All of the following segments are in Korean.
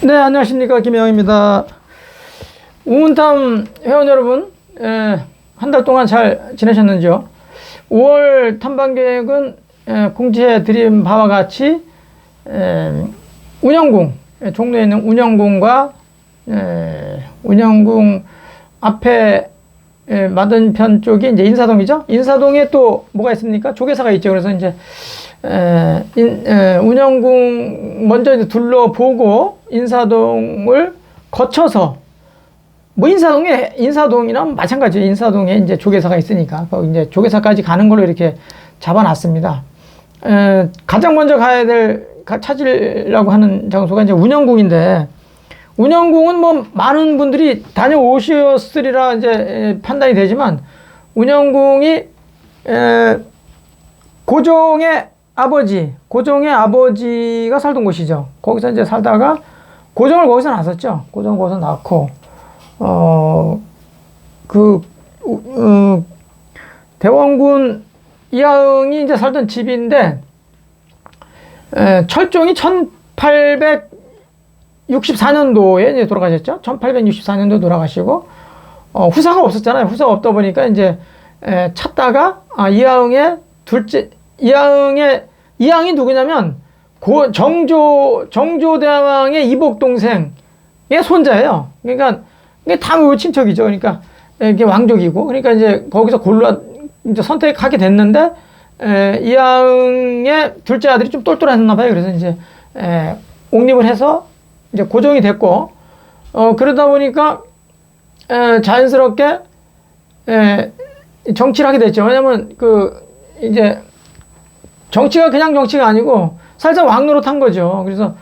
네, 안녕하십니까. 김영입니다. 우문탐 회원 여러분, 한 달 동안 잘 지내셨는지요? 5월 탐방 계획은 공지해 드린 바와 같이 운영궁, 종로에 있는 운영궁과 운영궁 앞에 맞은편 쪽이 이제 인사동이죠. 인사동에 또 뭐가 있습니까? 조계사가 있죠. 그래서 이제 운영궁 먼저 이제 둘러보고 인사동을 거쳐서 뭐 인사동이랑 마찬가지예요. 인사동에 이제 조계사가 있으니까 거기 이제 조계사까지 가는 걸로 이렇게 잡아놨습니다. 가장 먼저 찾으려고 하는 장소가 이제 운영궁인데, 운영궁은 뭐 많은 분들이 다녀오셨으리라 이제 판단이 되지만, 운영궁이 고종의 아버지가 살던 곳이죠. 거기서 이제 살다가 고종을 거기서 낳았었죠. 고종을 거기서 낳고 대원군 이하응이 이제 살던 집인데, 철종이 1864년도에 이제 돌아가셨죠. 1864년도에 돌아가시고, 후사가 없었잖아요. 후사가 없다 보니까 이제 찾다가 이하응이 누구냐면 정조대왕의 이복 동생의 손자예요. 그러니까 이게 다 친척이죠. 그러니까 이게 왕족이고, 그러니까 이제 거기서 이제 선택하게 됐는데, 이하응의 둘째 아들이 좀 똘똘했나 봐요. 그래서 이제 옹립을 해서 이제 고종이 됐고, 그러다 보니까 자연스럽게 정치를 하게 됐죠. 왜냐면 이제 정치가 그냥 정치가 아니고 살짝 왕노릇한 거죠. 그래서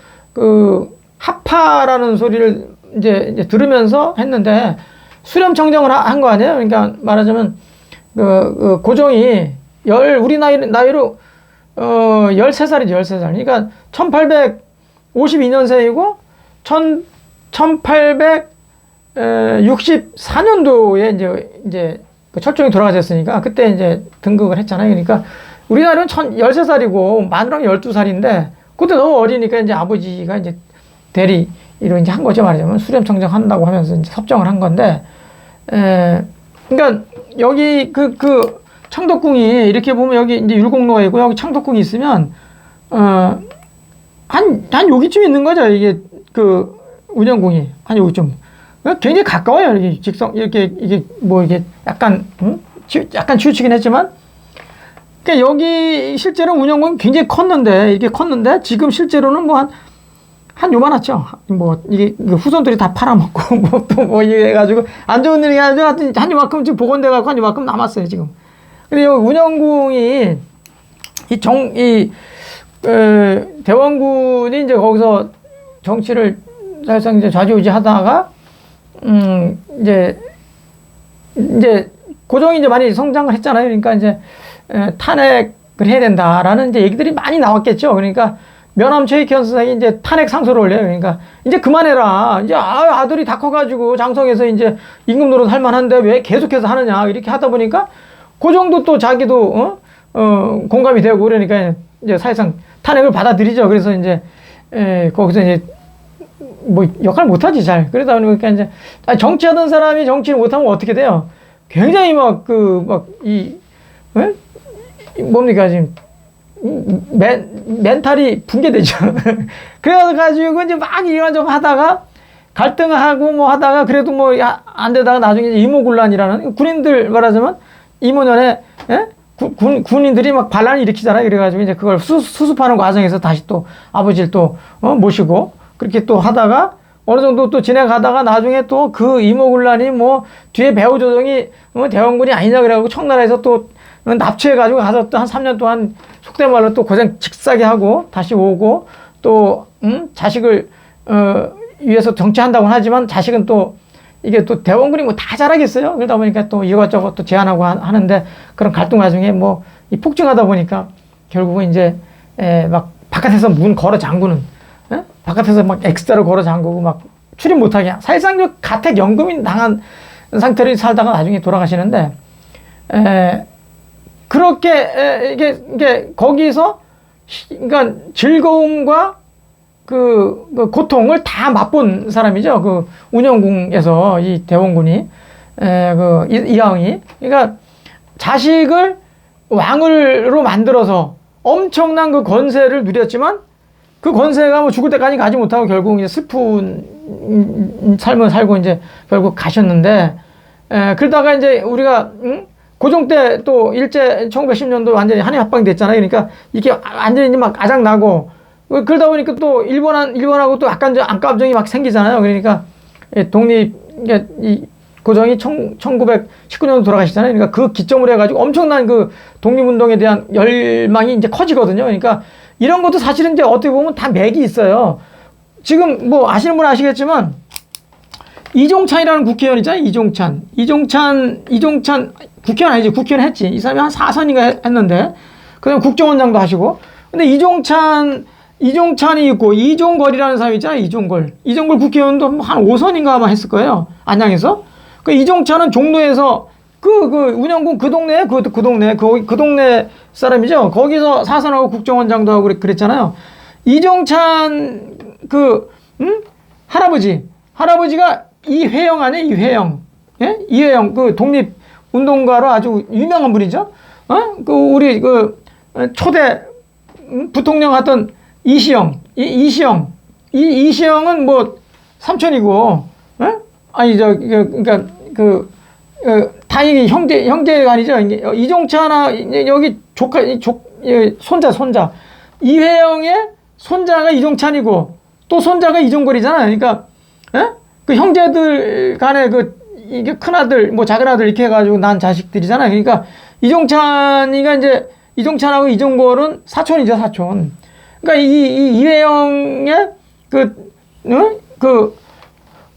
합파라는 소리를 이제 들으면서 했는데, 수렴청정을 한 거 아니에요. 그러니까 말하자면 고종이 우리 나이로 13살이죠. 13살. 그러니까 1852년생이고 1864년도에 이제 철종이 돌아가셨으니까 그때 이제 등극을 했잖아요. 그러니까 우리 나이는 13살이고 마누랑 12살인데 그때 너무 어리니까 이제 아버지가 이제 대리로 이제 한 거죠. 말하자면 수렴청정 한다고 하면서 이제 섭정을 한 건데, 그러니까 여기 창덕궁이 이렇게 보면 여기 이제 율곡로가 있고 여기 창덕궁이 있으면 한 여기쯤 있는 거죠. 이게 운영궁이 한 여기쯤. 굉장히 가까워요. 이렇게 이게 뭐 이게 약간 치우치긴 했지만, 그러니까 여기 실제로 운영궁이 굉장히 컸는데 지금 실제로는 뭐 한 요만하죠. 뭐 이게 후손들이 다 팔아먹고 뭐 이래 가지고 안 좋은 일이 아니라 한 요만큼 지금 복원돼 갖고 한 요만큼 남았어요 지금. 근데 여기 운영궁이 대원군이 이제 거기서 정치를 사실상 이제 좌지우지하다가 이제 고종이 이제 많이 성장을 했잖아요. 그러니까 이제 탄핵을 해야 된다라는 이제 얘기들이 많이 나왔겠죠. 그러니까 면함 최익현 선생이 이제 탄핵 상소를 올려요. 그러니까 이제 그만해라. 이제 아들이 다 커가지고 장성에서 이제 임금 노릇 할 만한데 왜 계속해서 하느냐. 이렇게 하다 보니까 고종도 또 자기도 공감이 되고, 그러니까 이제 사실상 탄핵을 받아들이죠. 그래서 이제 거기서 이제 뭐 역할 못하지 잘. 그러다 보니까 이제 정치하던 사람이 정치를 못하면 어떻게 돼요? 굉장히 뭡니까 지금 멘탈이 붕괴되죠. 그래가지고 이제 막 이런저런 하다가 갈등하고 뭐 하다가 그래도 뭐 안 되다가 나중에 이제 이모군란이라는, 군인들 말하자면 이모년에 군인들이 막 반란을 일으키잖아요. 그래가지고 이제 그걸 수습하는 과정에서 다시 또 아버지를 또 모시고 그렇게 또 하다가 어느 정도 또 지내가다가 나중에 또 이모군란이 뭐 뒤에 배후 조정이 대원군이 아니냐 그래가지고 청나라에서 또 납치해가지고 가서 또 한 3년 동안 속된 말로 또 고생 직사게 하고 다시 오고, 또 자식을 위해서 정치한다고 하지만 자식은 또 이게 또 대원군이 뭐 다 잘하겠어요. 그러다 보니까 또 이것저것 또 제안하고 하는데, 그런 갈등 와중에 뭐 폭증하다 보니까 결국은 이제 막 바깥에서 문 걸어 잠그는, 바깥에서 막 엑스트라로 걸어 잠그고 막 출입 못하게, 사실상 가택 연금이 당한 상태로 살다가 나중에 돌아가시는데, 그렇게 이게 거기서 그러니까 즐거움과 그 고통을 다 맛본 사람이죠. 그 운영궁에서 이 대원군이, 이하응이. 그러니까 자식을 왕으로 만들어서 엄청난 그 권세를 누렸지만 그 권세가 뭐 죽을 때까지 가지 못하고 결국 이제 슬픈 삶을 살고 이제 결국 가셨는데, 그러다가 이제 우리가, 고종 때 또 일제 1910년도 완전히 한해 합방이 됐잖아요. 그러니까 이게 완전히 이제 막 아작나고, 그러다 보니까 또 일본하고 또 약간 안감정이 막 생기잖아요. 그러니까 이 고종이 1919년도 돌아가시잖아요. 그러니까 그 기점으로 해가지고 엄청난 그 독립운동에 대한 열망이 이제 커지거든요. 그러니까 이런 것도 사실은 이제 어떻게 보면 다 맥이 있어요. 지금 뭐 아시는 분은 아시겠지만, 이종찬이라는 국회의원 있잖아요. 이종찬 국회의원 아니지. 국회의원 했지. 이 사람이 한 4선인가 했는데, 그 다음에 국정원장도 하시고. 근데 이종찬이 있고, 이종걸이라는 사람이 있잖아요. 이종걸 국회의원도 한 5선인가 아마 했을 거예요. 안양에서. 그 이종찬은 종로에서 운영군 그 동네 사람이죠. 거기서 4선하고 국정원장도 하고 그랬잖아요. 이종찬 할아버지가 이회영 아니에요? 이회영. 예? 이회영 그 독립운동가로 아주 유명한 분이죠. 우리 초대 부통령 하던 이시영은 뭐 삼촌이고, 아니 그러니까 다행히 형제가 아니죠. 이종찬아 여기 손자 이회영의 손자가 이종찬이고 또 손자가 이종걸이잖아요. 그러니까 그 형제들 간에 이게 큰아들 뭐 작은아들 이렇게 해가지고 난 자식들이잖아요. 그러니까 이종찬하고 이종걸은 사촌이죠, 사촌. 그러니까 이회영의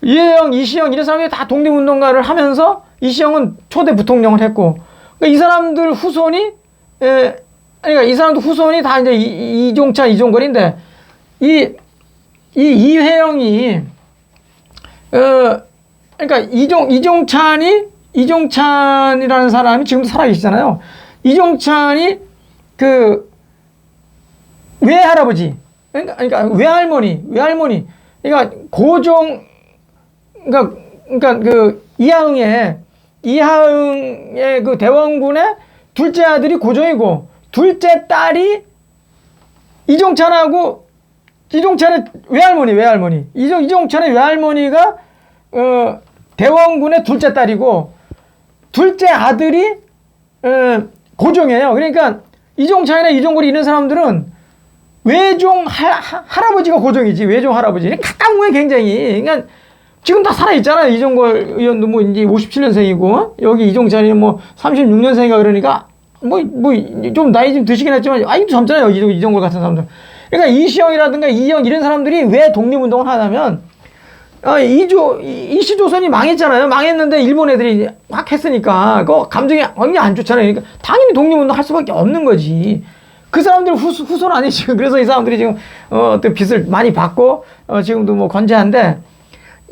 이회영, 이시영 이런 사람들이 다 독립운동가를 하면서 이시영은 초대 부통령을 했고, 그러니까 이 사람들 후손이 다 이제 이종찬, 이종걸인데, 이회영이 그러니까 이종찬이라는 사람이 지금도 살아계시잖아요. 이종찬이 외할아버지, 그러니까 외할머니, 그러니까 그러니까 이하응의 그 대원군의 둘째 아들이 고종이고, 둘째 딸이 이종찬의 외할머니. 이종찬의 외할머니가 대원군의 둘째 딸이고, 둘째 아들이 고종이에요. 그러니까 이종찬이나 이종걸이 이런 사람들은 외종 할아버지가 고종이지. 외종 할아버지. 가까운 굉장히. 그러니까 지금 다 살아있잖아요. 이종걸 의원도 뭐 이제 57년생이고, 여기 이종찬이 뭐 36년생인가 그러니까, 좀 나이 좀 드시긴 했지만, 아직도 젊잖아요. 이종걸 같은 사람들. 그러니까 이시영이라든가 이영 이런 사람들이 왜 독립운동을 하냐면, 이시조선이 망했잖아요. 망했는데 일본 애들이 막 했으니까, 감정이 굉장히 안 좋잖아요. 그러니까 당연히 독립운동 할 수밖에 없는 거지. 그 사람들 후손 아니지. 그래서 이 사람들이 지금, 어떤 빚을 많이 받고, 지금도 뭐 건재한데,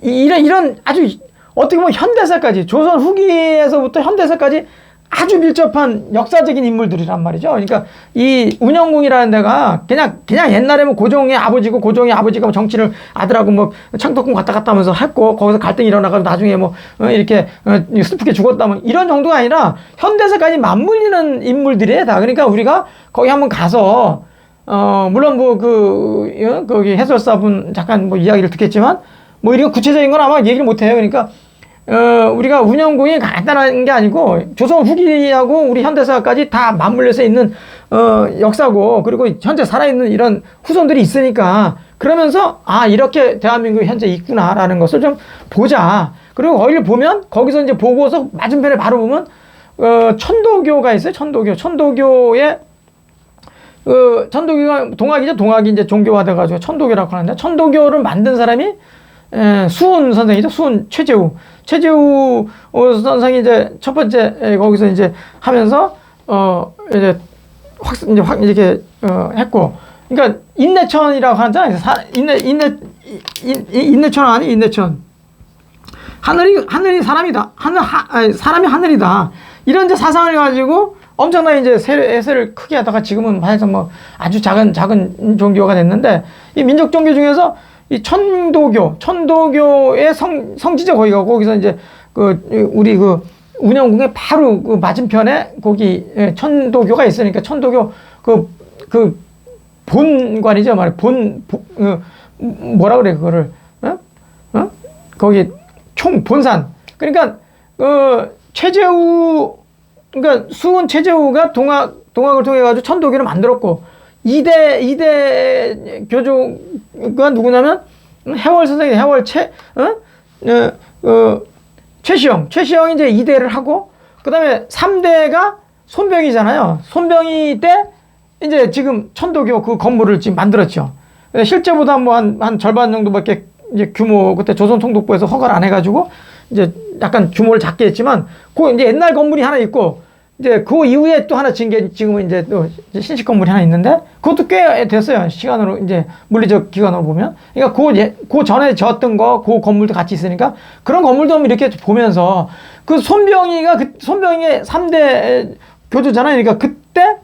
이런 아주 어떻게 보면 현대사까지, 조선 후기에서부터 현대사까지 아주 밀접한 역사적인 인물들이란 말이죠. 그러니까 이 운영궁이라는 데가 그냥 옛날에 뭐 고종의 아버지고, 고종의 아버지가 뭐 정치를 아들하고 뭐 창덕궁 갔다 하면서 했고, 거기서 갈등이 일어나가지고 나중에 뭐 이렇게 슬프게 죽었다 뭐 이런 정도가 아니라 현대사까지 맞물리는 인물들이에요, 다. 그러니까 우리가 거기 한번 가서 물론 뭐 거기 해설사분 잠깐 뭐 이야기를 듣겠지만, 뭐 이런 구체적인 건 아마 얘기를 못 해요. 그러니까 우리가 운영궁이 간단한 게 아니고 조선 후기하고 우리 현대사까지 다 맞물려서 있는 역사고, 그리고 현재 살아있는 이런 후손들이 있으니까, 그러면서 이렇게 대한민국이 현재 있구나라는 것을 좀 보자. 그리고 거기를 보면, 거기서 이제 보고서 맞은편에 바로 보면 천도교가 있어요. 천도교가 동학이죠. 동학이 이제 종교화돼가지고 천도교라고 하는데, 천도교를 만든 사람이 수훈 선생이죠. 최재우 선생이 이제 첫 번째 거기서 이제 하면서 이제 이렇게 했고, 그러니까 인내천이라고 하잖아요. 인내천 아니 인내천. 하늘이 사람이다. 사람이 하늘이다. 이런 이제 사상을 가지고 엄청나게 이제 세를 크게 하다가 지금은 해서 뭐 아주 작은 종교가 됐는데, 이 민족 종교 중에서 이 천도교의 성지죠. 거기서 이제 우리 운영궁의 바로 맞은편에 거기 천도교가 있으니까 천도교 그 본관이죠. 뭐라 그래 그거를 거기 본산. 그러니까 최재우, 그러니까 수훈 최재우가 동학을 통해 가지고 천도교를 만들었고, 이대 교주가 누구냐면 해월 선생님, 최시영이 이제 이대를 하고, 그 다음에 3대가 손병이잖아요. 손병이 때 이제 지금 천도교 그 건물을 지금 만들었죠. 실제보다 뭐 한 절반 정도밖에 이제 규모, 그때 조선총독부에서 허가를 안 해가지고 이제 약간 규모를 작게 했지만, 그 이제 옛날 건물이 하나 있고, 이제 그 이후에 또 하나 지은 게 지금은 이제 또 신식 건물이 하나 있는데, 그것도 꽤 됐어요. 시간으로, 이제 물리적 기간으로 보면. 그러니까 그 전에 지었던 그 건물도 같이 있으니까, 그런 건물도 이렇게 보면서, 손병이의 3대 교주잖아요. 그러니까 그때,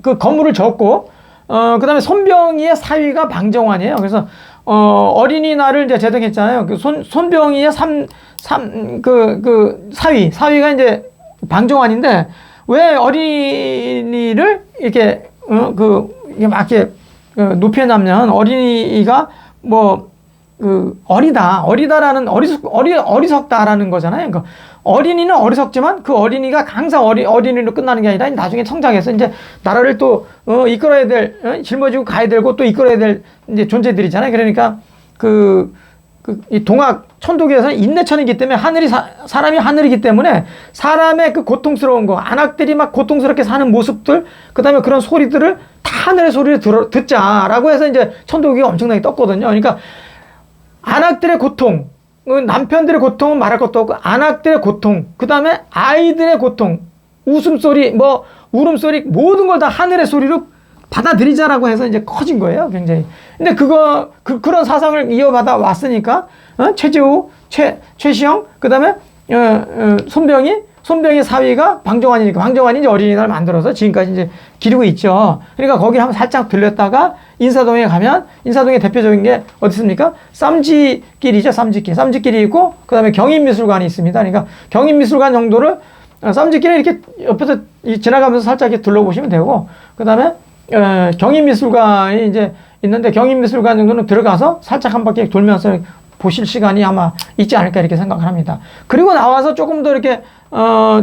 그 건물을 지었고, 그 다음에 손병이의 사위가 방정환이에요. 그래서, 어린이날을 이제 제정했잖아요. 손병이의 사위가 이제 방정환인데, 왜 어린이를 이렇게, 이게 막 이렇게, 높여놓으면 어린이가 어리석다라는 거잖아요. 그러니까 어린이는 어리석지만 그 어린이가 항상 어린이로 끝나는 게 아니라 나중에 성장해서 이제 나라를 또, 이끌어야 될, 짊어지고 가야 되고 또 이끌어야 될 이제 존재들이잖아요. 그러니까 이 동학 천도교에서는 인내천이기 때문에 사람이 하늘이기 때문에 사람의 그 고통스러운 거, 안악들이 막 고통스럽게 사는 모습들, 그 다음에 그런 소리들을 다 하늘의 소리를 듣자라고 해서 이제 천도교가 엄청나게 떴거든요. 그러니까 안악들의 고통, 남편들의 고통은 말할 것도 없고, 안악들의 고통, 그 다음에 아이들의 고통, 웃음소리, 울음소리, 모든 걸 다 하늘의 소리로 받아들이자라고 해서 이제 커진 거예요, 굉장히. 근데 그런 사상을 이어받아 왔으니까, 최재우, 최시영, 그 다음에, 손병이 사위가 방정환이니까, 방정환이 이제 어린이날 만들어서 지금까지 이제 기르고 있죠. 그러니까 거기를 한번 살짝 들렸다가 인사동에 가면, 인사동의 대표적인 게 어디 있습니까? 쌈지길이죠, 쌈지길이 있고, 그 다음에 경인미술관이 있습니다. 그러니까 경인미술관 정도를, 쌈지길에 이렇게 옆에서 지나가면서 살짝 이렇게 둘러보시면 되고, 그 다음에, 경인미술관이 이제 있는데, 경인미술관 정도는 들어가서 살짝 한 바퀴 돌면서 보실 시간이 아마 있지 않을까 이렇게 생각을 합니다. 그리고 나와서 조금 더 이렇게,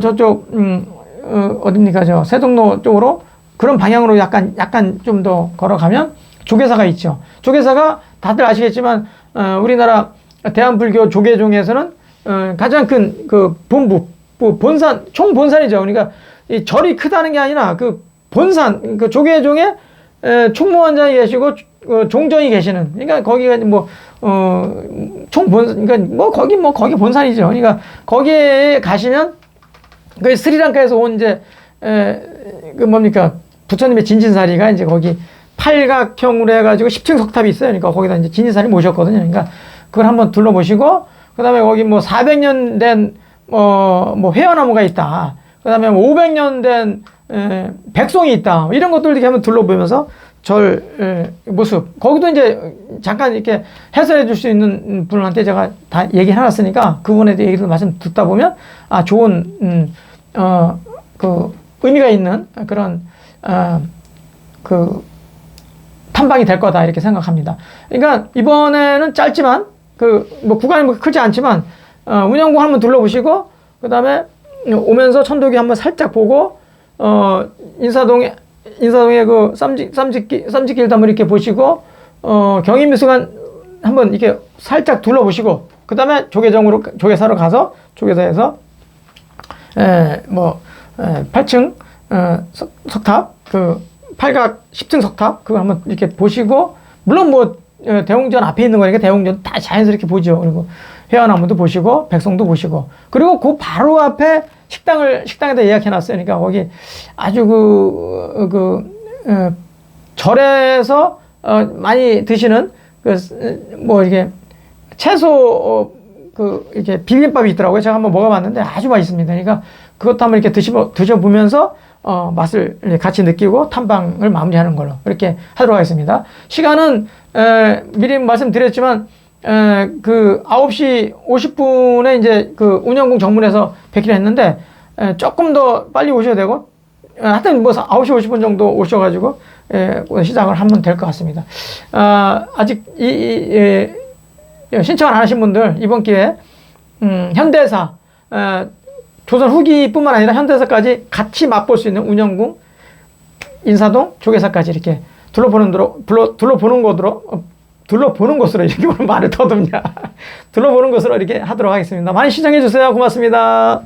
저쪽, 어딥니까, 세종로 쪽으로 그런 방향으로 약간 좀 더 걸어가면 조계사가 있죠. 조계사가 다들 아시겠지만, 우리나라 대한불교 조계종에서는, 가장 큰 본산, 총본산이죠. 그러니까 이 절이 크다는 게 아니라 본산, 조계종에 총무원장이 계시고, 종정이 계시는, 그러니까 거기가 그러니까 거기 본산이죠. 그러니까 거기에 가시면, 스리랑카에서 온 이제, 부처님의 진진사리가 이제 거기 팔각형으로 해가지고 10층 석탑이 있어요. 그러니까 거기다 이제 진진사리 모셨거든요. 그러니까 그걸 한번 둘러보시고, 그 다음에 거기 400년 된, 회화나무가 있다. 그 다음에 500년 된, 백송이 있다. 이런 것들 이렇게 한번 둘러보면서 절 모습. 거기도 이제 잠깐 이렇게 해설해 줄 수 있는 분한테 제가 다 얘기 해놨으니까 그분에 대해 얘기를 말씀 듣다 보면, 좋은, 의미가 있는 그런, 탐방이 될 거다. 이렇게 생각합니다. 그러니까 이번에는 짧지만, 구간이 크지 않지만, 운영궁 한번 둘러보시고, 그 다음에 오면서 천도교 한번 살짝 보고, 인사동에 쌈짓길도 한번 이렇게 보시고, 경인미술관 한번 이렇게 살짝 둘러보시고, 그 다음에 조계사로 가서, 조계사에서, 8층, 석탑, 팔각 10층 석탑, 그거 한번 이렇게 보시고, 물론 대웅전 앞에 있는 거니까 대웅전 다 자연스럽게 보죠. 그리고 회화나무도 보시고, 백성도 보시고, 그리고 그 바로 앞에 식당에다 예약해놨어요. 그러니까 거기 아주 절에서, 많이 드시는, 이렇게 채소, 이렇게 비빔밥이 있더라고요. 제가 한번 먹어봤는데 아주 맛있습니다. 그러니까 그것도 한번 이렇게 드셔보면서 맛을 같이 느끼고 탐방을 마무리하는 걸로 이렇게 하도록 하겠습니다. 시간은 미리 말씀드렸지만 그 9시 50분에 이제 그 운영궁 정문에서 뵙기로 했는데 조금 더 빨리 오셔야 되고 하여튼 뭐 9시 50분 정도 오셔가지고 시작을 하면 될 것 같습니다. 아직 신청을 안 하신 분들 이번 기회에 현대사 조선 후기뿐만 아니라 현대사까지 같이 맛볼 수 있는 운영궁 인사동 조계사까지 이렇게 둘러보는 것으로 이렇게 오늘 말을 더듬냐 둘러보는 것으로 이렇게 하도록 하겠습니다. 많이 시청해 주세요. 고맙습니다.